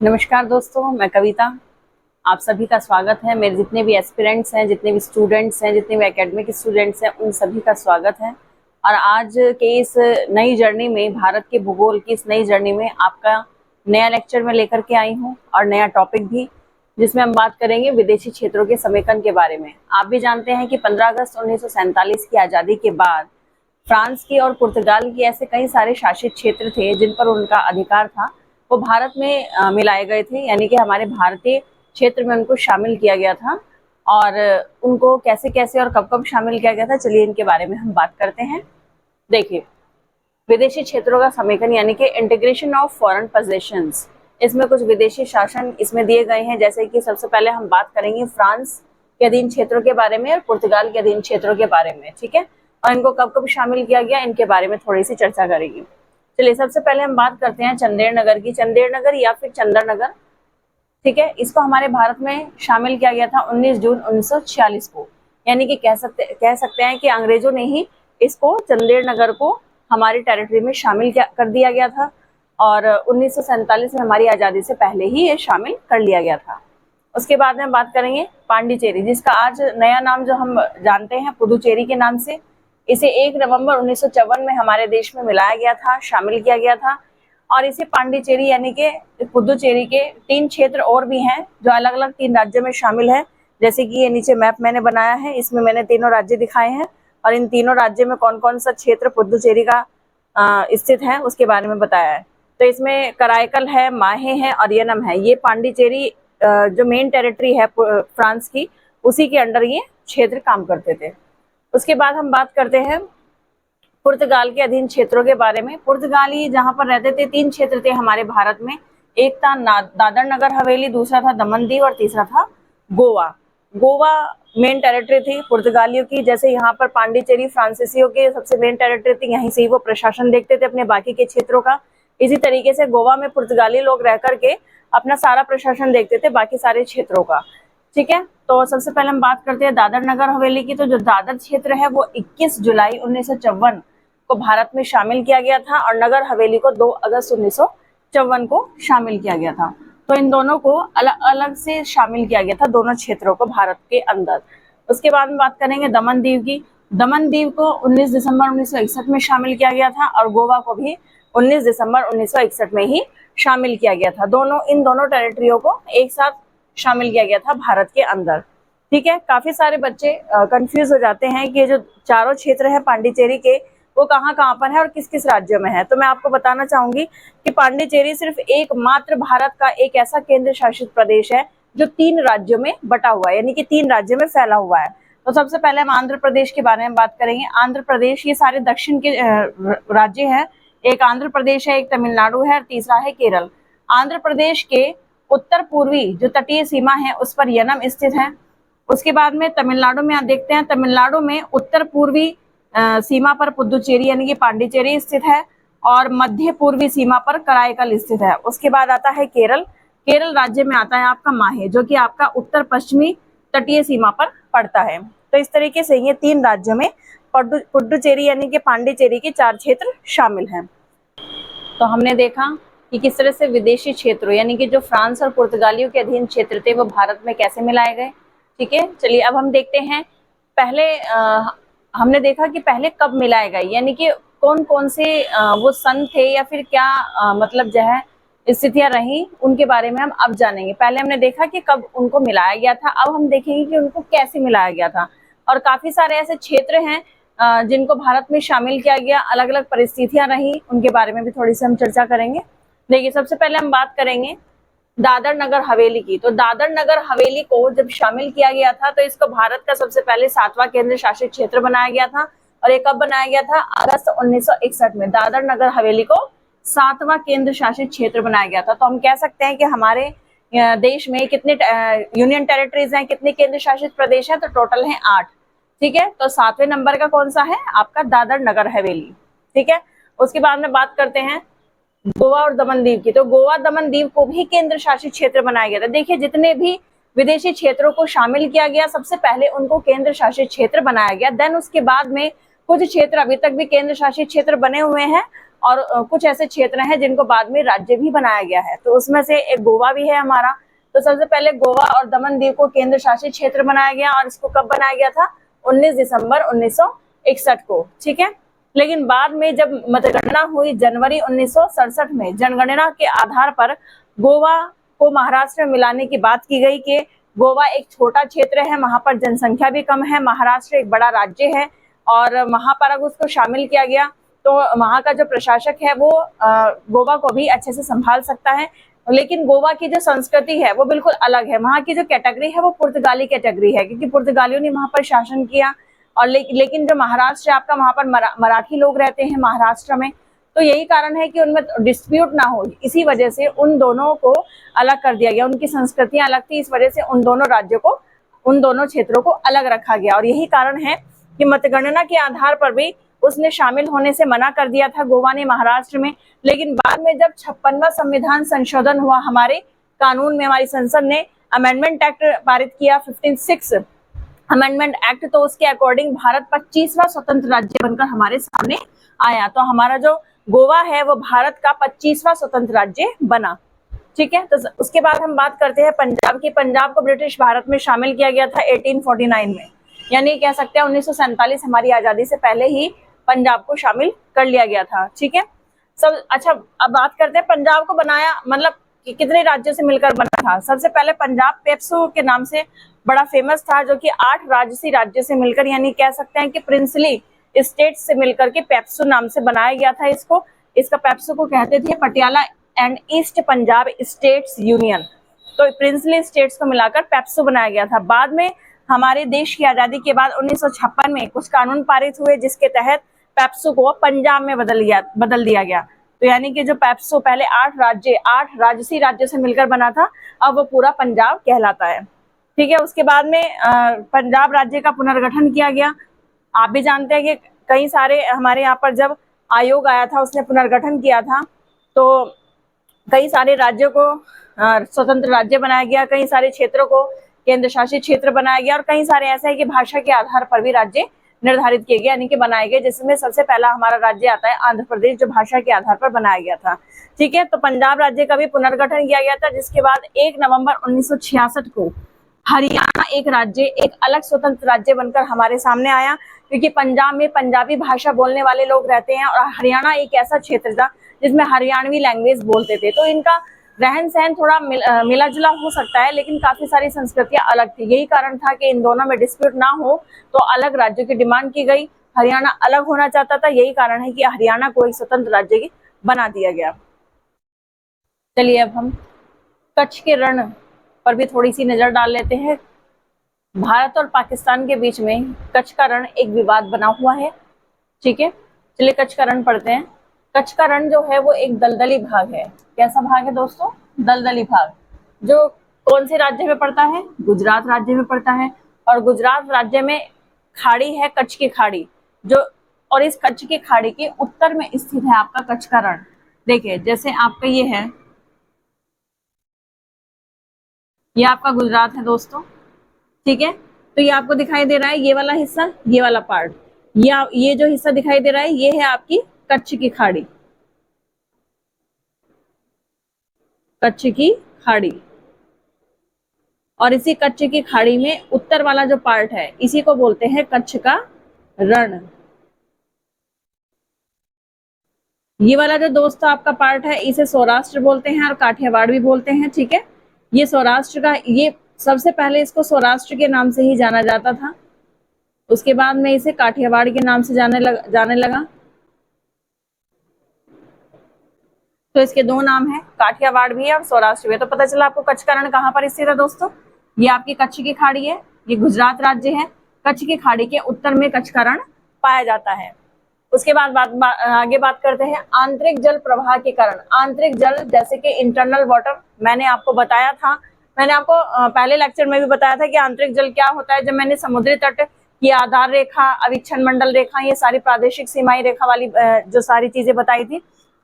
नमस्कार दोस्तों, मैं कविता। आप सभी का स्वागत है। मेरे जितने भी एस्पिरेंट्स हैं, जितने भी स्टूडेंट्स हैं, जितने भी एकेडमिक स्टूडेंट्स हैं, उन सभी का स्वागत है। और आज के इस नई जर्नी में, भारत के भूगोल की इस नई जर्नी में आपका नया लेक्चर में लेकर के आई हूँ और नया टॉपिक भी, जिसमें हम बात करेंगे विदेशी क्षेत्रों के समेकन के बारे में। आप भी जानते हैं कि 15 अगस्त 1947 की आज़ादी के बाद फ्रांस की और पुर्तगाल की ऐसे कई सारे शासित क्षेत्र थे जिन पर उनका अधिकार था, वो भारत में मिलाए गए थे, यानी कि हमारे भारतीय क्षेत्र में उनको शामिल किया गया था। और उनको कैसे कैसे और कब कब शामिल किया गया था, चलिए इनके बारे में हम बात करते हैं। देखिए, विदेशी क्षेत्रों का समेकन यानी कि इंटीग्रेशन ऑफ फॉरेन पोजेशंस, इसमें कुछ विदेशी शासन इसमें दिए गए हैं। जैसे कि सबसे पहले हम बात करेंगे फ्रांस के अधीन क्षेत्रों के बारे में और पुर्तगाल के अधीन क्षेत्रों के बारे में, ठीक है। और इनको कब कब शामिल किया गया, इनके बारे में थोड़ी सी चर्चा करेंगे। चलिए, सबसे पहले हम बात करते हैं चंदेड़ नगर की। चंदेड़ नगर या फिर चंदर नगर, ठीक है, इसको हमारे भारत में शामिल किया गया था 19 जून 1946 को। यानी कि कह सकते हैं कि अंग्रेजों ने ही इसको, चंदेड़ नगर को, हमारी टेरिटरी में शामिल कर दिया गया था। और 1947 में हमारी आज़ादी से पहले ही ये शामिल कर लिया गया था। उसके बाद में बात करेंगे पांडिचेरी, जिसका आज नया नाम जो हम जानते हैं पुदुचेरी के नाम से। इसे 1 नवंबर 1954 में हमारे देश में मिलाया गया था, शामिल किया गया था। और इसे पांडिचेरी यानी कि पुदुचेरी के 3 क्षेत्र और भी हैं जो अलग अलग 3 राज्यों में शामिल है। जैसे कि ये नीचे मैप मैंने बनाया है, इसमें मैंने तीनों राज्य दिखाए हैं और इन तीनों राज्यों में कौन कौन सा क्षेत्र पुदुचेरी का स्थित है उसके बारे में बताया है। तो इसमें कराईकल है, माहे है और यनम है। ये पांडिचेरी जो मेन टेरिटरी है फ्रांस की, उसी के अंडर ये क्षेत्र काम करते थे। उसके बाद हम बात करते हैं पुर्तगाल के अधीन क्षेत्रों के बारे में। पुर्तगाली जहां पर रहते थे, 3 क्षेत्र थे हमारे भारत में। एक था दादर नगर हवेली, दूसरा था दमन दीव और तीसरा था गोवा। गोवा मेन टेरिटरी थी पुर्तगालियों की। जैसे यहाँ पर पांडिचेरी फ्रांसीसियों के सबसे मेन टेरिटरी थी, यहीं से ही वो प्रशासन देखते थे अपने बाकी के क्षेत्रों का। इसी तरीके से गोवा में पुर्तगाली लोग रह करके अपना सारा प्रशासन देखते थे बाकी सारे क्षेत्रों का, ठीक है। तो सबसे पहले हम बात करते हैं दादर नगर हवेली की। तो जो दादर क्षेत्र है वो 21 जुलाई 1954 को भारत में शामिल किया गया था और नगर हवेली को 2 अगस्त 1954 को शामिल किया गया था। तो इन दोनों को अलग अलग से शामिल किया गया था, दोनों क्षेत्रों को भारत के अंदर। उसके बाद में बात करेंगे दमन दीव की। दमन दीव को 19 दिसंबर 1961 में शामिल किया गया था और गोवा को भी 19 दिसंबर 1961 में ही शामिल किया गया था। इन दोनों टेरिटरियों को एक साथ शामिल किया गया था भारत के अंदर, ठीक है। काफी सारे बच्चे कंफ्यूज हो जाते हैं कि जो चारों क्षेत्र है पांडिचेरी के, वो कहाँ कहाँ पर है और किस किस राज्यों में है। तो मैं आपको बताना चाहूंगी कि पांडिचेरी सिर्फ एकमात्र भारत का एक ऐसा केंद्र शासित प्रदेश है जो 3 राज्यों में बटा हुआ है, यानी कि 3 राज्यों में फैला हुआ है। तो सबसे पहले हम आंध्र प्रदेश के बारे में बात करेंगे। आंध्र प्रदेश, ये सारे दक्षिण के राज्य है। एक आंध्र प्रदेश है, एक तमिलनाडु है और तीसरा है केरल। आंध्र प्रदेश के उत्तर पूर्वी जो तटीय सीमा है उस पर यनम स्थित है। उसके बाद में तमिलनाडु में आप देखते हैं, तमिलनाडु में उत्तर पूर्वी सीमा पर पुदुचेरी यानी कि पांडिचेरी स्थित है और मध्य पूर्वी सीमा पर कराईकल स्थित है। उसके बाद आता है केरल। केरल राज्य में आता है आपका माहे, जो कि आपका उत्तर पश्चिमी तटीय सीमा पर पड़ता है। तो इस तरीके से ये 3 राज्यों में पुडुचेरी यानी कि पांडिचेरी के 4 क्षेत्र शामिल हैं। तो हमने देखा कि किस तरह से विदेशी क्षेत्रों यानी कि जो फ्रांस और पुर्तगालियों के अधीन क्षेत्र थे वो भारत में कैसे मिलाए गए, ठीक है। चलिए अब हम देखते हैं, पहले हमने देखा कि पहले कब मिलाए गए, यानी कि कौन कौन से वो सन थे या फिर क्या मतलब जो है स्थितियां रही, उनके बारे में हम अब जानेंगे। पहले हमने देखा कि कब उनको मिलाया गया था, अब हम देखेंगे कि उनको कैसे मिलाया गया था। और काफी सारे ऐसे क्षेत्र हैं जिनको भारत में शामिल किया गया, अलग अलग परिस्थितियां रही, उनके बारे में भी थोड़ी सी हम चर्चा करेंगे। देखिए, सबसे पहले हम बात करेंगे दादर नगर हवेली की। तो दादर नगर हवेली को जब शामिल किया गया था तो इसको भारत का सबसे पहले 7वां केंद्र शासित क्षेत्र बनाया गया था। और ये कब बनाया गया था? अगस्त 1961 में दादर नगर हवेली को 7वां केंद्र शासित क्षेत्र बनाया गया था। तो हम कह सकते हैं कि हमारे देश में कितने यूनियन टेरिटरीज हैं, कितने केंद्र शासित प्रदेश हैं? तो टोटल है 8, ठीक है। तो 7वें नंबर का कौन सा है? आपका दादर नगर हवेली, ठीक है। उसके बाद में बात करते हैं गोवा और दमन दीव की। तो गोवा दमन दीव को भी केंद्र शासित क्षेत्र बनाया गया था। देखिए, जितने भी विदेशी क्षेत्रों को शामिल किया गया, सबसे पहले उनको केंद्र शासित क्षेत्र बनाया गया। देन उसके बाद में कुछ क्षेत्र अभी तक भी केंद्र शासित क्षेत्र बने हुए हैं और कुछ ऐसे क्षेत्र हैं जिनको बाद में राज्य भी बनाया गया है। तो उसमें से एक गोवा भी है हमारा। तो सबसे पहले गोवा और दमन दीव को केंद्र शासित क्षेत्र बनाया गया, और इसको कब बनाया गया था? 19 दिसंबर 1961 को, ठीक है। लेकिन बाद में जब मतगणना हुई जनवरी 1967 में, जनगणना के आधार पर गोवा को महाराष्ट्र में मिलाने की बात की गई कि गोवा एक छोटा क्षेत्र है, वहां पर जनसंख्या भी कम है, महाराष्ट्र एक बड़ा राज्य है, और वहां पर अगर उसको शामिल किया गया तो वहां का जो प्रशासक है वो गोवा को भी अच्छे से संभाल सकता है। लेकिन गोवा की जो संस्कृति है वो बिल्कुल अलग है, वहां की जो कैटेगरी है वो पुर्तगाली कैटेगरी है, क्योंकि पुर्तगालियों ने वहां पर शासन किया। और लेकिन जो महाराष्ट्र है आपका, वहां पर मराठी लोग रहते हैं महाराष्ट्र में, तो यही कारण है कि उनमें डिस्प्यूट ना हो, इसी वजह से उन दोनों को अलग कर दिया गया। उनकी संस्कृतियां अलग थी, इस वजह से उन दोनों राज्यों को, उन दोनों क्षेत्रों को अलग रखा गया। और यही कारण है कि मतगणना के आधार पर भी उसने शामिल होने से मना कर दिया था गोवा ने महाराष्ट्र में। लेकिन बाद में जब 56वां संविधान संशोधन हुआ हमारे कानून में, हमारी संसद ने अमेंडमेंट एक्ट पारित किया, 56 अमेंडमेंट एक्ट, तो उसके अकॉर्डिंग भारत 25वां स्वतंत्र राज्य बनकर हमारे सामने आया। तो हमारा जो गोवा है वो भारत का 25वां स्वतंत्र राज्य बना, ठीक है। तो उसके बाद हम बात करते हैं पंजाब की। पंजाब को ब्रिटिश भारत में शामिल किया गया था 1849 में, यानी कह सकते हैं 1947 हमारी आजादी से पहले ही पंजाब को शामिल कर लिया गया था, ठीक है। सब अच्छा, अब बात करते हैं पंजाब को बनाया मतलब कि कितने राज्यों से मिलकर बना था। सबसे पहले पंजाब पेप्सू के नाम से बड़ा फेमस था, जो कि 8 राजसी राज्यों से मिलकर, यानी कह सकते हैं कि प्रिंसली स्टेट से मिलकर के पेप्सू नाम से बनाया गया था इसको। इसका पेप्सू को कहते थे Patiala and east Punjab states union. तो प्रिंसली स्टेट्स को मिलाकर पेप्सू बनाया गया था। बाद में हमारे देश की आजादी के बाद 1956 में कुछ कानून पारित हुए, जिसके तहत पेप्सू को पंजाब में बदल दिया गया। तो यानी कि जो पेप्सू पहले 8 राजसी राज्यों से मिलकर बना था, अब वो पूरा पंजाब कहलाता है, ठीक है। उसके बाद में पंजाब राज्य का पुनर्गठन किया गया। आप भी जानते हैं कि कई सारे हमारे यहाँ पर जब आयोग आया था उसने पुनर्गठन किया था, तो कई सारे राज्यों को स्वतंत्र राज्य बनाया गया, कई सारे क्षेत्रों को केंद्र शासित क्षेत्र बनाया गया, और कई सारे ऐसे हैं कि भाषा के आधार पर भी राज्य निर्धारित किए गए, यानी कि बनाए गए, जिसमें सबसे पहला हमारा राज्य आता है आंध्र प्रदेश, जो भाषा के आधार पर बनाया गया था, ठीक है। तो पंजाब राज्य का भी पुनर्गठन किया गया था, जिसके बाद 1 नवंबर 1966 को हरियाणा एक राज्य, एक अलग स्वतंत्र राज्य बनकर हमारे सामने आया, क्योंकि पंजाब में पंजाबी भाषा बोलने वाले लोग रहते हैं, और हरियाणा एक ऐसा क्षेत्र था जिसमें हरियाणवी लैंग्वेज बोलते थे। तो इनका रहन सहन थोड़ा मिला जुला हो सकता है, लेकिन काफी सारी संस्कृतियां अलग थी। यही कारण था कि इन दोनों में डिस्प्यूट ना हो, तो अलग राज्यों की डिमांड की गई। हरियाणा अलग होना चाहता था, यही कारण है कि हरियाणा को एक स्वतंत्र राज्य बना दिया गया। चलिए अब हम कच्छ के रण पर भी थोड़ी सी नजर डाल लेते हैं। भारत और पाकिस्तान के बीच में कच्छ का रण एक विवाद बना हुआ है, ठीक है। चलिए कच्छ का रण पढ़ते हैं। कच्छ का रण जो है वो एक दलदली भाग है। कैसा भाग है दोस्तों? दलदली भाग, जो कौन से राज्य में पड़ता है? गुजरात राज्य में पड़ता है। और गुजरात राज्य में खाड़ी है, कच्छ की खाड़ी, जो, और इस कच्छ की खाड़ी के उत्तर में स्थित है आपका कच्छ का रण। देखिए जैसे आपका ये आपका गुजरात है दोस्तों, ठीक है। तो ये आपको दिखाई दे रहा है ये वाला हिस्सा, ये वाला पार्ट, ये जो हिस्सा दिखाई दे रहा है ये है आपकी कच्छ की खाड़ी, कच्छ की खाड़ी। और इसी कच्छ की खाड़ी में उत्तर वाला जो पार्ट है इसी को बोलते हैं कच्छ का रण। ये वाला जो दोस्तों आपका पार्ट है इसे सौराष्ट्र बोलते हैं और काठियावाड़ भी बोलते हैं, ठीक है। ये सौराष्ट्र का, ये सबसे पहले इसको सौराष्ट्र के नाम से ही जाना जाता था, उसके बाद में इसे काठियावाड़ के नाम से जाने लगा। तो इसके 2 नाम है, काठियावाड़ भी है और सौराष्ट्र भी है। तो पता चला आपको कच्छ का रण कहाँ पर स्थित है दोस्तों? ये आपकी कच्छ की खाड़ी है, ये गुजरात राज्य है। कच्छ की खाड़ी के उत्तर में कच्छ का रण पाया जाता है। उसके बाद आगे बात करते हैं आंतरिक जल प्रवाह के कारण। आंतरिक जल जैसे कि इंटरनल वाटर, मैंने आपको बताया था, मैंने आपको पहले लेक्चर में भी बताया था कि आंतरिक जल क्या होता है। जब मैंने समुद्री तट की आधार रेखा, अविच्छन मंडल रेखा, ये सारी प्रादेशिक सीमाई रेखा वाली जो सारी चीजें बताई थी,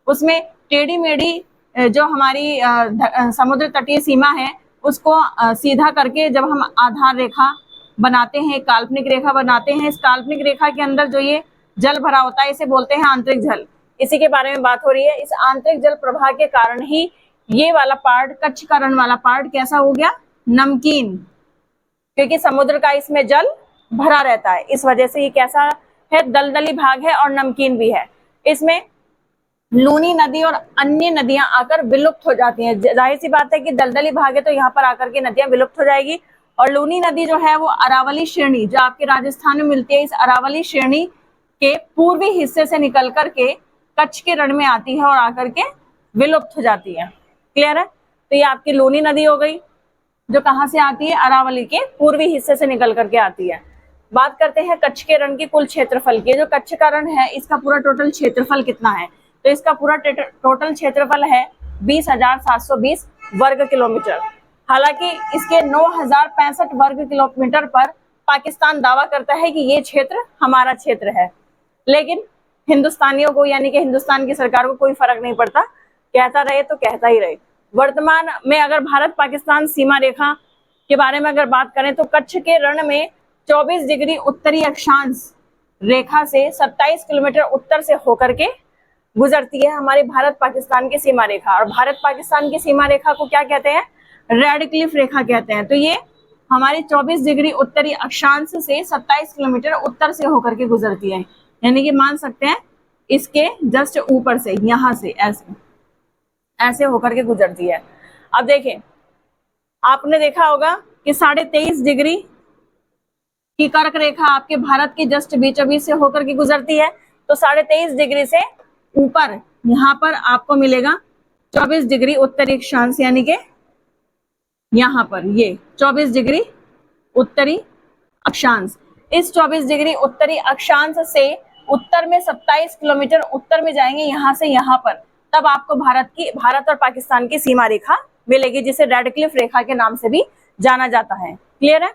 उसमें टेढ़ी मेढ़ी जो हमारी समुद्र तटीय सीमा है उसको सीधा करके जब हम आधार रेखा बनाते हैं, काल्पनिक रेखा बनाते हैं, इस काल्पनिक रेखा के अंदर जो ये जल भरा होता है इसे बोलते हैं आंतरिक जल। इसी के बारे में बात हो रही है। इस आंतरिक जल प्रवाह के कारण ही ये वाला पार्ट, कच्छ का रण वाला पार्ट कैसा हो गया, नमकीन, क्योंकि समुद्र का इसमें जल भरा रहता है, इस वजह से ये कैसा है, दलदली भाग है और नमकीन भी है। इसमें लूनी नदी और अन्य नदियां आकर विलुप्त हो जाती हैं। जाहिर सी बात है कि दलदली भाग है तो यहाँ पर आकर के नदियां विलुप्त हो जाएगी। और लूनी नदी जो है वो अरावली श्रेणी, जो आपके राजस्थान में मिलती है, इस अरावली श्रेणी के पूर्वी हिस्से से निकल करके कच्छ के रण में आती है और आकर के विलुप्त हो जाती है। क्लियर है? तो ये आपकी लूनी नदी हो गई, जो कहाँ से आती है, अरावली के पूर्वी हिस्से से निकल करके आती है। बात करते हैं कच्छ के रण के कुल क्षेत्रफल की। जो कच्छ का रण है इसका पूरा टोटल क्षेत्रफल कितना है, तो इसका पूरा टोटल क्षेत्रफल है 20,720 वर्ग किलोमीटर। हालांकि इसके 9,065 वर्ग किलोमीटर पर पाकिस्तान दावा करता है कि ये क्षेत्र हमारा क्षेत्र है, लेकिन हिंदुस्तानियों को, यानी कि हिंदुस्तान की सरकार को कोई फर्क नहीं पड़ता, कहता रहे तो कहता ही रहे। वर्तमान में अगर भारत पाकिस्तान सीमा रेखा के बारे में अगर बात करें तो कच्छ के रण में 24 डिग्री उत्तरी अक्षांश रेखा से 27 किलोमीटर उत्तर से होकर के गुजरती है हमारे भारत पाकिस्तान की सीमा रेखा। और भारत पाकिस्तान की सीमा रेखा को क्या कहते हैं, रेड क्लिफ रेखा कहते हैं। तो ये हमारी 24 डिग्री उत्तरी अक्षांश से 27 किलोमीटर उत्तर से होकर के गुजरती है, यानी कि मान सकते हैं इसके जस्ट ऊपर से, यहां से ऐसे होकर के गुजरती है। अब देखिए, आपने देखा होगा कि 23.5 डिग्री की कर्क रेखा आपके भारत के जस्ट बीचों बीच से होकर के गुजरती है। तो 23.5 डिग्री से ऊपर यहाँ पर आपको मिलेगा 24 डिग्री उत्तरी अक्षांश, यानी कि यहाँ पर ये 24 डिग्री उत्तरी अक्षांश। इस 24 डिग्री उत्तरी अक्षांश से उत्तर में 27 किलोमीटर उत्तर में जाएंगे यहाँ से यहाँ पर, तब आपको भारत और पाकिस्तान की सीमा रेखा मिलेगी, जिसे रेड क्लिफ रेखा के नाम से भी जाना जाता है। क्लियर है?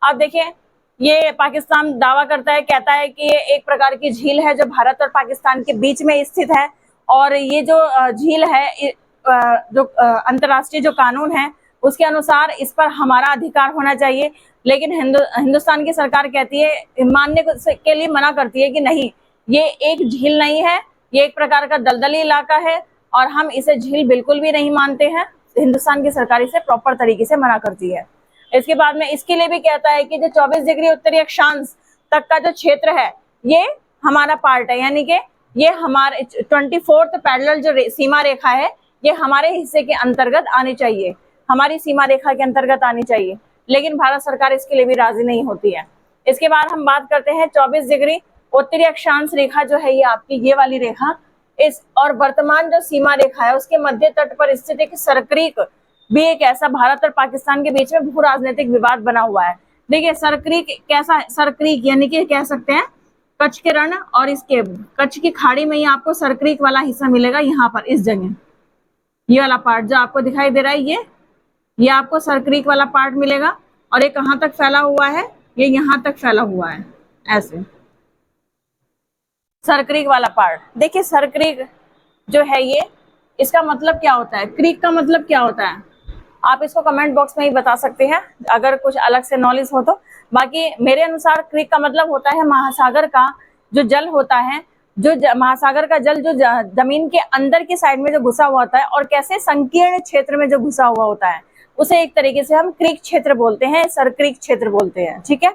अब देखिए, ये पाकिस्तान दावा करता है, कहता है कि ये एक प्रकार की झील है जो भारत और पाकिस्तान के बीच में स्थित है, और ये जो झील है, जो अंतर्राष्ट्रीय जो कानून है उसके अनुसार इस पर हमारा अधिकार होना चाहिए। लेकिन हिंदुस्तान की सरकार कहती है, मानने के लिए मना करती है कि नहीं, ये एक झील नहीं है, ये एक प्रकार का दलदली इलाका है और हम इसे झील बिल्कुल भी नहीं मानते हैं। हिंदुस्तान की सरकार इसे प्रॉपर तरीके से मना करती है। इसके बाद में इसके लिए भी कहता है कि जो 24 डिग्री उत्तरी अक्षांश तक का जो क्षेत्र है ये हमारा पार्ट है, यानी कि ये हमारे 24th पैरेलल जो सीमा रेखा है ये हमारे हिस्से के अंतर्गत आनी चाहिए, हमारी सीमा रेखा के अंतर्गत आनी चाहिए। लेकिन भारत सरकार इसके लिए भी राजी नहीं होती है। इसके बाद हम बात करते हैं 24 डिग्री उत्तरी अक्षांश रेखा जो है ये आपकी ये वाली रेखा, इस और वर्तमान जो सीमा रेखा है उसके मध्य तट पर स्थित एक सरक्रीक भी एक ऐसा भारत और पाकिस्तान के बीच में भू राजनीतिक विवाद बना हुआ है। देखिए सरक्रीक कैसा है, सरक्रीक यानी कि कह सकते हैं कच्छ के रण और इसके कच्छ की खाड़ी में ही आपको सरक्रीक वाला हिस्सा मिलेगा, यहाँ पर इस जगह ये वाला पार्ट जो आपको दिखाई दे रहा है ये आपको सरक्रीक वाला पार्ट मिलेगा। और ये कहाँ तक फैला हुआ है, ये यहाँ तक फैला हुआ है ऐसे, सरक्रीक वाला पार्ट। देखिए सरक्रीक जो है ये, इसका मतलब क्या होता है, क्रीक का मतलब क्या होता है, आप इसको कमेंट बॉक्स में ही बता सकते हैं अगर कुछ अलग से नॉलेज हो तो। बाकी मेरे अनुसार क्रीक का मतलब होता है महासागर का जो जल होता है, जो महासागर का जल जो जमीन के अंदर की साइड में जो घुसा हुआ होता है और कैसे संकीर्ण क्षेत्र में जो घुसा हुआ होता है उसे एक तरीके से हम क्रीक क्षेत्र बोलते हैं, सरक्रीक क्षेत्र बोलते हैं। ठीक है,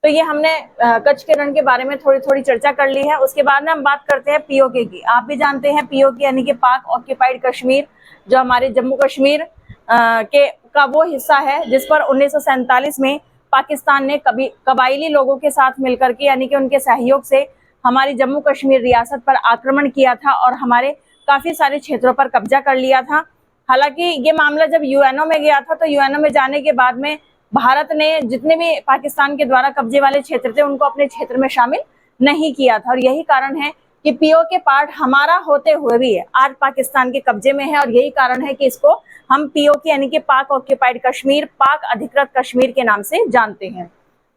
तो ये हमने कच्छ के रण के बारे में थोड़ी थोड़ी चर्चा कर ली है। उसके बाद में हम बात करते हैं पीओके की। आप भी जानते हैं पीओके यानी कि पाक ऑक्यूपाइड कश्मीर, जो हमारे जम्मू कश्मीर का वो हिस्सा है जिस पर 1947 में पाकिस्तान ने कबायली लोगों के साथ मिलकर के यानी कि उनके सहयोग से हमारी जम्मू कश्मीर रियासत पर आक्रमण किया था और हमारे काफी सारे क्षेत्रों पर कब्जा कर लिया था। हालांकि ये मामला जब यूएनओ में गया था तो यूएनओ में जाने के बाद में भारत ने जितने भी पाकिस्तान के द्वारा कब्जे वाले क्षेत्र थे उनको अपने क्षेत्र में शामिल नहीं किया था, और यही कारण है कि पीओके पार्ट हमारा होते हुए भी आज पाकिस्तान के कब्जे में है। और यही कारण है कि इसको हम पीओके यानी कि पाक ऑक्यूपाइड कश्मीर, पाक अधिकृत कश्मीर के नाम से जानते हैं।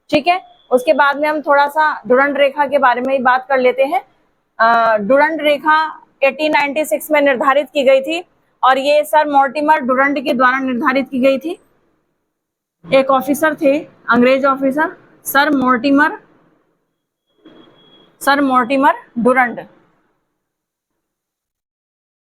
ठीक है, उसके बाद में हम थोड़ा सा डुरंड रेखा के बारे में बात कर लेते हैं। डुरंड रेखा 1896 में निर्धारित की गई थी और ये सर मॉर्टिमर डुरंड के द्वारा निर्धारित की गई थी। एक ऑफिसर थे, अंग्रेज ऑफिसर सर मॉर्टिमर डुरंड।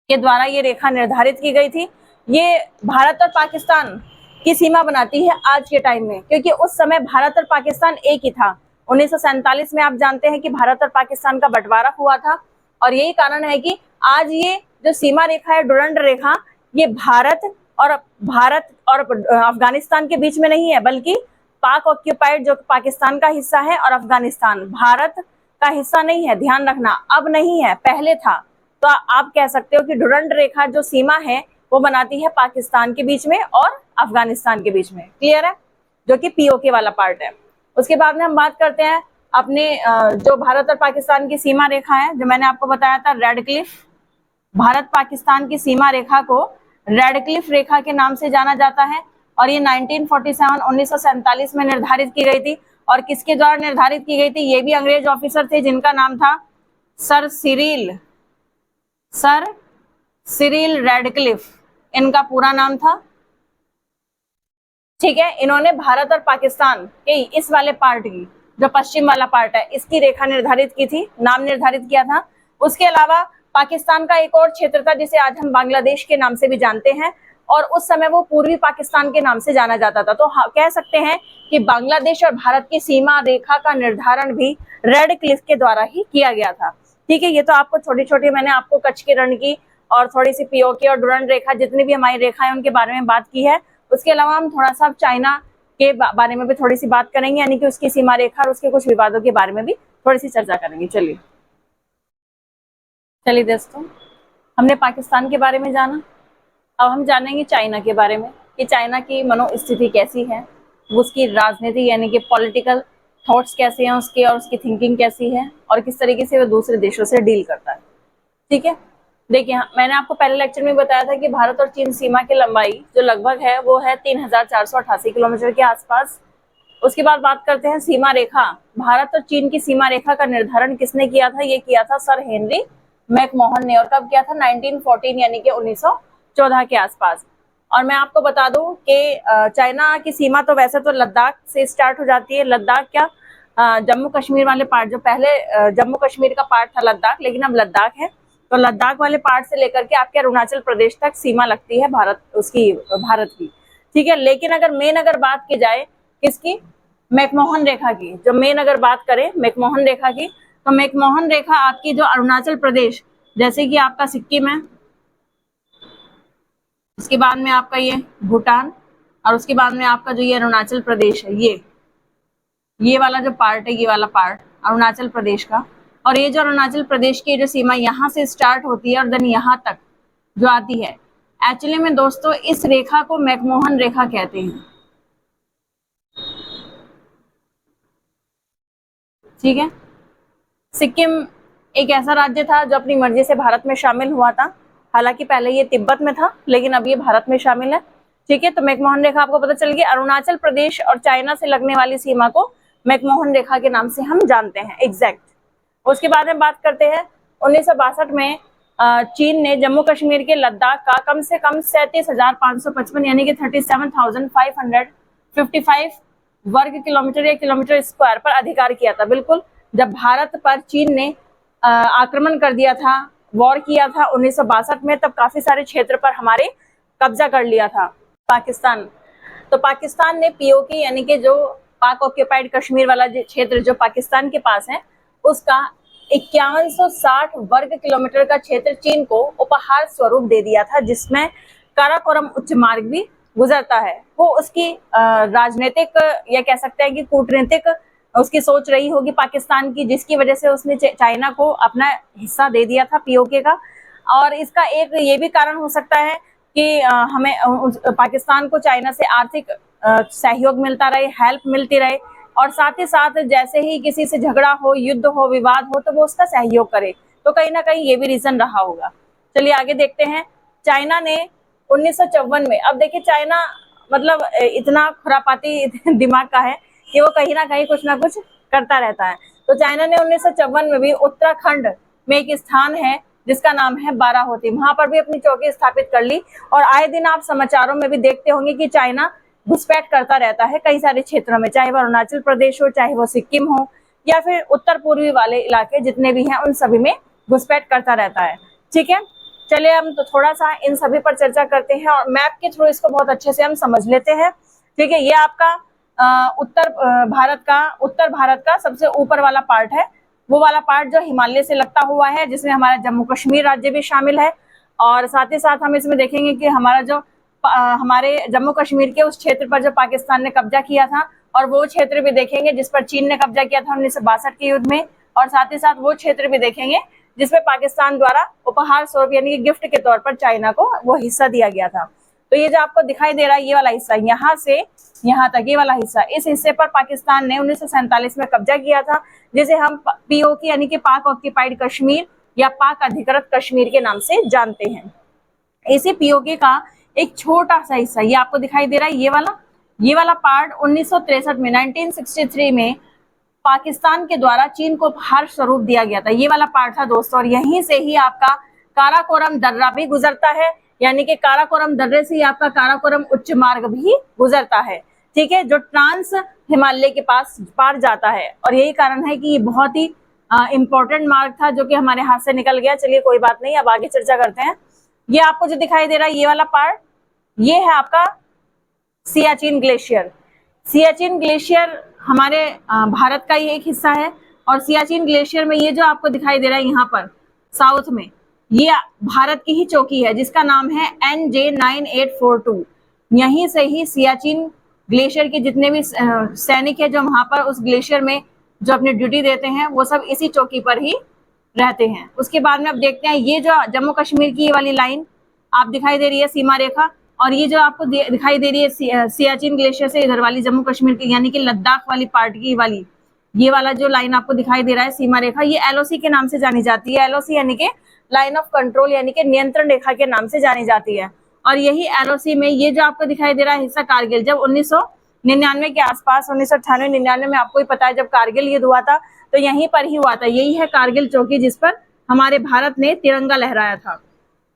के द्वारा ये रेखा निर्धारित की गई थी। ये भारत और पाकिस्तान की सीमा बनाती है आज के टाइम में, क्योंकि उस समय भारत और पाकिस्तान एक ही था। 1947 में आप जानते हैं कि भारत और पाकिस्तान का बंटवारा हुआ था, और यही कारण है कि आज ये जो सीमा रेखा है, डुरंड रेखा, ये भारत और अफगानिस्तान के बीच में नहीं है, बल्कि पाक ऑक्यूपाइड जो पाकिस्तान का हिस्सा है और अफगानिस्तान भारत का हिस्सा नहीं है। ध्यान रखना, अब नहीं है, पहले था। तो आप कह सकते हो कि डुरंड रेखा जो सीमा है वो बनाती है पाकिस्तान के बीच में और अफगानिस्तान के बीच में। क्लियर है? जो कि पीओके वाला पार्ट है। उसके बाद में हम बात करते हैं अपने जो भारत और पाकिस्तान की सीमा रेखा है, जो मैंने आपको बताया था रेड क्लिफ। भारत पाकिस्तान की सीमा रेखा को रेड क्लिफ रेखा के नाम से जाना जाता है, और ये 1947 में निर्धारित की गई थी। और किसके द्वारा निर्धारित की गई थी? ये भी अंग्रेज ऑफिसर थे, जिनका नाम था सर सिरिल रेडक्लिफ, इनका पूरा नाम था। ठीक है, इन्होंने भारत और पाकिस्तान के इस वाले पार्ट की, जो पश्चिम वाला पार्ट है, इसकी रेखा निर्धारित की थी, नाम निर्धारित किया था। उसके अलावा पाकिस्तान का एक और क्षेत्र था जिसे आज हम बांग्लादेश के नाम से भी जानते हैं, और उस समय वो पूर्वी पाकिस्तान के नाम से जाना जाता था। तो कह सकते हैं कि बांग्लादेश और भारत की सीमा रेखा का निर्धारण भी रेड क्लिफ के द्वारा ही किया गया था। ठीक है, ये तो आपको छोटी छोटी मैंने आपको कच्छ के रण की और थोड़ी सी पीओके और डुरंड रेखा, जितनी भी हमारी रेखाएं उनके बारे में बात की है। उसके अलावा हम थोड़ा सा चाइना के बारे में भी थोड़ी सी बात करेंगे, यानी कि उसकी सीमा रेखा और उसके कुछ विवादों के बारे में भी थोड़ी सी चर्चा करेंगे। चलिए दोस्तों, हमने पाकिस्तान के बारे में जाना, अब हम जानेंगे चाइना के बारे में कि चाइना की मनोस्थिति कैसी है, उसकी राजनीति यानी कि पॉलिटिकल थॉट्स कैसे हैं उसके, और उसकी थिंकिंग कैसी है, और किस तरीके से वो दूसरे देशों से डील करता है। ठीक है, देखिए मैंने आपको पहले लेक्चर में बताया था कि भारत और चीन सीमा की लंबाई जो लगभग है वो है 3488 किलोमीटर के आसपास। उसके बाद बात करते हैं सीमा रेखा। भारत और चीन की सीमा रेखा का निर्धारण किसने किया था? ये किया था सर हेनरी मैकमोहन ने, और कब किया था? 1914 यानी कि 1914 के आसपास। और मैं आपको बता दूं कि चाइना की सीमा तो वैसे तो लद्दाख से स्टार्ट हो जाती है। लद्दाख क्या, जम्मू कश्मीर वाले पार्ट, जो पहले जम्मू कश्मीर का पार्ट था लद्दाख, लेकिन अब लद्दाख है, तो लद्दाख वाले पार्ट से लेकर के आपके अरुणाचल प्रदेश तक सीमा लगती है भारत की। ठीक है, लेकिन अगर बात की जाए किसकी? मैकमोहन रेखा की। जो अगर बात करें मैकमोहन रेखा की, तो मैकमोहन रेखा आपकी जो अरुणाचल प्रदेश, जैसे कि आपका सिक्किम है, उसके बाद में आपका ये भूटान, और उसके बाद में आपका जो ये अरुणाचल प्रदेश है, ये वाला जो पार्ट है, ये वाला पार्ट अरुणाचल प्रदेश का। और ये जो अरुणाचल प्रदेश की जो सीमा यहाँ से स्टार्ट होती है और देन यहाँ तक जो आती है, एक्चुअली में दोस्तों इस रेखा को मैकमोहन रेखा कहते हैं। ठीक है, सिक्किम एक ऐसा राज्य था जो अपनी मर्जी से भारत में शामिल हुआ था। हालांकि पहले ये तिब्बत में था, लेकिन अब ये भारत में शामिल है। ठीक है, तो मैकमोहन रेखा आपको पता चल गया। अरुणाचल प्रदेश और चाइना से लगने वाली सीमा को मैकमोहन रेखा के नाम से हम जानते हैं, एग्जैक्ट। उसके बाद में बात करते हैं 1962 में चीन ने जम्मू कश्मीर के लद्दाख का कम से कम 37,555 यानी कि 37,555 वर्ग किलोमीटर या किलोमीटर स्क्वायर पर अधिकार किया था। बिल्कुल, जब भारत पर चीन ने आक्रमण कर दिया था, वॉर किया था 1962 में, तब काफी सारे क्षेत्र पर हमारे कब्जा कर लिया था पाकिस्तान। तो पाकिस्तान ने पीओके यानी कि जो पाक ऑक्यूपाइड कश्मीर वाला क्षेत्र जो पाकिस्तान के पास है, उसका 5160 वर्ग किलोमीटर का क्षेत्र चीन को उपहार स्वरूप दे दिया था, जिसमें काराकोरम उच्च मार्ग भी गुजरता है। वो उसकी राजनीतिक या कह सकते हैं कि कूटनीतिक उसकी सोच रही होगी पाकिस्तान की, जिसकी वजह से उसने चाइना को अपना हिस्सा दे दिया था पीओके का। और इसका एक ये भी कारण हो सकता है कि हमें पाकिस्तान को चाइना से आर्थिक सहयोग मिलता रहे, हेल्प मिलती रहे, और साथ ही साथ जैसे ही किसी से झगड़ा हो, युद्ध हो, विवाद हो, तो वो उसका सहयोग करे। तो कहीं ना कहीं ये भी रीजन रहा होगा। चलिए आगे देखते हैं। चाइना ने 1954 में, अब देखिए चाइना मतलब इतना खुरापाती दिमाग का है कि वो कहीं ना कुछ करता रहता है। तो चाइना ने 1954 में भी उत्तराखंड में एक स्थान है जिसका नाम है बाराहोती, वहां पर भी अपनी चौकी स्थापित कर ली। और आए दिन आप समाचारों में भी देखते होंगे कि चाइना घुसपैठ करता रहता है कई सारे क्षेत्रों में, चाहे वो अरुणाचल प्रदेश हो, चाहे वो सिक्किम हो, या फिर उत्तर पूर्वी वाले इलाके जितने भी हैं, उन सभी में घुसपैठ करता रहता है। ठीक है, चलिए हम तो थोड़ा सा इन सभी पर चर्चा करते हैं और मैप के थ्रू इसको बहुत अच्छे से हम समझ लेते हैं। ठीक है, ये आपका उत्तर भारत का सबसे ऊपर वाला पार्ट है, वो वाला पार्ट जो हिमालय से लगता हुआ है, जिसमें हमारा जम्मू कश्मीर राज्य भी शामिल है। और साथ ही साथ हम इसमें देखेंगे कि हमारा जो हमारे जम्मू कश्मीर के उस क्षेत्र पर जो पाकिस्तान ने कब्जा किया था, और वो क्षेत्र भी देखेंगे जिस पर चीन ने कब्जा किया था 1962 के युद्ध में, और साथ ही साथ वो क्षेत्र भी देखेंगे जिसमें पाकिस्तान द्वारा उपहार स्वरूप यानी कि गिफ्ट के तौर पर चाइना को वो हिस्सा दिया गया था। तो ये जो आपको दिखाई दे रहा है ये वाला हिस्सा, यहाँ से यहाँ तक ये वाला हिस्सा, इस हिस्से पर पाकिस्तान ने 1947 में कब्जा किया था, जिसे हम पीओके यानी कि पाक ऑक्यूपाइड कश्मीर या पाक अधिकृत कश्मीर के नाम से जानते हैं। इसी पीओके का एक छोटा सा हिस्सा ये आपको दिखाई दे रहा है, ये वाला पार्ट 1963 में 1963 में पाकिस्तान के द्वारा चीन को उपहार स्वरूप दिया गया था। ये वाला पार्ट था दोस्तों, और यहीं से ही आपका काराकोरम दर्रा भी गुजरता है, यानी कि काराकोरम दर्रे से ही आपका काराकोरम उच्च मार्ग भी गुजरता है। ठीक है, जो ट्रांस हिमालय के पार जाता है, और यही कारण है कि ये बहुत ही इंपॉर्टेंट मार्ग था जो कि हमारे हाथ से निकल गया। चलिए कोई बात नहीं, अब आगे चर्चा करते हैं। ये आपको जो दिखाई दे रहा है ये वाला पार्ट, ये है आपका सियाचिन ग्लेशियर। सियाचिन ग्लेशियर हमारे भारत का ही एक हिस्सा है, और सियाचिन ग्लेशियर में ये जो आपको दिखाई दे रहा है यहाँ पर साउथ में, ये भारत की ही चौकी है जिसका नाम है NJ9842। यहीं से ही सियाचिन ग्लेशियर के जितने भी सैनिक है जो वहां पर उस ग्लेशियर में जो अपनी ड्यूटी देते हैं, वो सब इसी चौकी पर ही रहते हैं। उसके बाद में अब देखते हैं, ये जो जम्मू कश्मीर की ये वाली लाइन आप दिखाई दे रही है सीमा रेखा, और ये जो आपको दिखाई दे रही है सियाचिन ग्लेशियर से इधर वाली जम्मू कश्मीर की यानी कि लद्दाख वाली पार्ट की वाली, ये वाला जो लाइन आपको दिखाई दे रहा है सीमा रेखा, ये LOC के नाम से जानी जाती है। LOC यानी कि लाइन ऑफ कंट्रोल यानी कि नियंत्रण रेखा के नाम से जानी जाती है। और यही LOC में ये जो आपको दिखाई दे रहा है हिस्सा कारगिल, जब 1999 के आसपास 1998-99 में आपको ही पता है जब कारगिल युद्ध हुआ था तो यहीं पर ही हुआ था। यही है कारगिल चौकी जिस पर हमारे भारत ने तिरंगा लहराया था।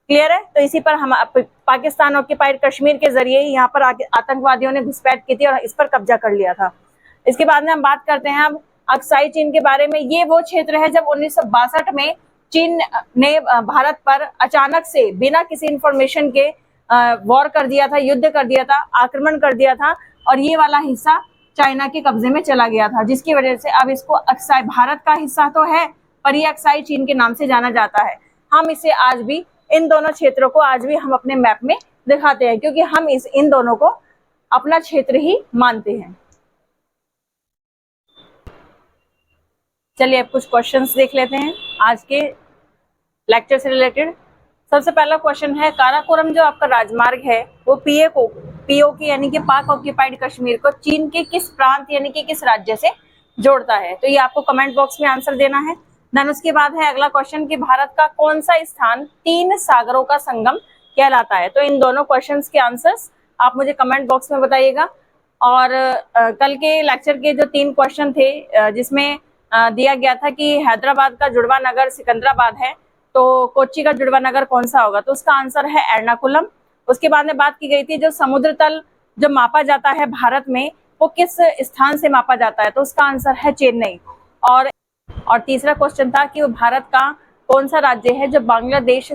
क्लियर है? तो इसी पर हम पाकिस्तान ऑक्यूपाइड कश्मीर के जरिए यहाँ पर आतंकवादियों ने घुसपैठ की थी और इस पर कब्जा कर लिया था। इसके बाद में हम बात करते हैं अब अक्साई चीन के बारे में। ये वो क्षेत्र है जब 1962 में चीन ने भारत पर अचानक से बिना किसी इंफॉर्मेशन के वॉर कर दिया था, युद्ध कर दिया था, आक्रमण कर दिया था, और ये वाला हिस्सा चाइना के कब्जे में चला गया था, जिसकी वजह से अब इसको अक्साई, भारत का हिस्सा तो है पर ये अक्साई चीन के नाम से जाना जाता है। हम इसे आज भी, इन दोनों क्षेत्रों को आज भी हम अपने मैप में दिखाते हैं क्योंकि हम इन दोनों को अपना क्षेत्र ही मानते हैं। चलिए अब कुछ क्वेश्चंस देख लेते हैं आज के लेक्चर से रिलेटेड। सबसे पहला क्वेश्चन है, काराकोरम जो आपका राजमार्ग है वो पीओके यानी कि पाक ऑक्यूपाइड कश्मीर को चीन के किस प्रांत यानी कि किस राज्य से जोड़ता है? तो ये आपको कमेंट बॉक्स में आंसर देना है। देन उसके बाद है अगला क्वेश्चन कि भारत का कौन सा स्थान 3 सागरों का संगम कहलाता है? तो इन दोनों क्वेश्चंस के आंसर्स आप मुझे कमेंट बॉक्स में बताइएगा। और कल के लेक्चर के जो 3 क्वेश्चन थे जिसमें दिया गया था कि हैदराबाद का जुड़वा नगर सिकंदराबाद है, तो कोच्चि का जुड़वा नगर कौन सा होगा? तो उसका आंसर है एर्नाकुलम। उसके बाद में बात की गई थी जो समुद्र तल जो मापा जाता है भारत में वो किस स्थान से मापा जाता है? तो उसका आंसर है चेन्नई। और तीसरा क्वेश्चन था कि वो भारत का कौन सा राज्य है जो बांग्लादेश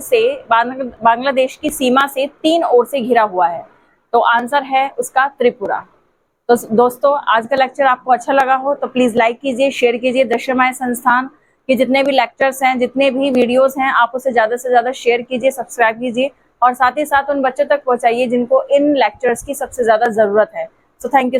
की सीमा से 3 ओर से घिरा हुआ है? तो आंसर है उसका त्रिपुरा। तो दोस्तों आज का लेक्चर आपको अच्छा लगा हो तो प्लीज लाइक कीजिए, शेयर कीजिए। दृश्यमाय संस्थान के जितने भी लेक्चर्स हैं, जितने भी वीडियोस हैं, आप उसे ज्यादा से ज्यादा शेयर कीजिए, सब्सक्राइब कीजिए और साथ ही साथ उन बच्चों तक पहुंचाइए जिनको इन लेक्चर्स की सबसे ज्यादा जरूरत है। So thank you.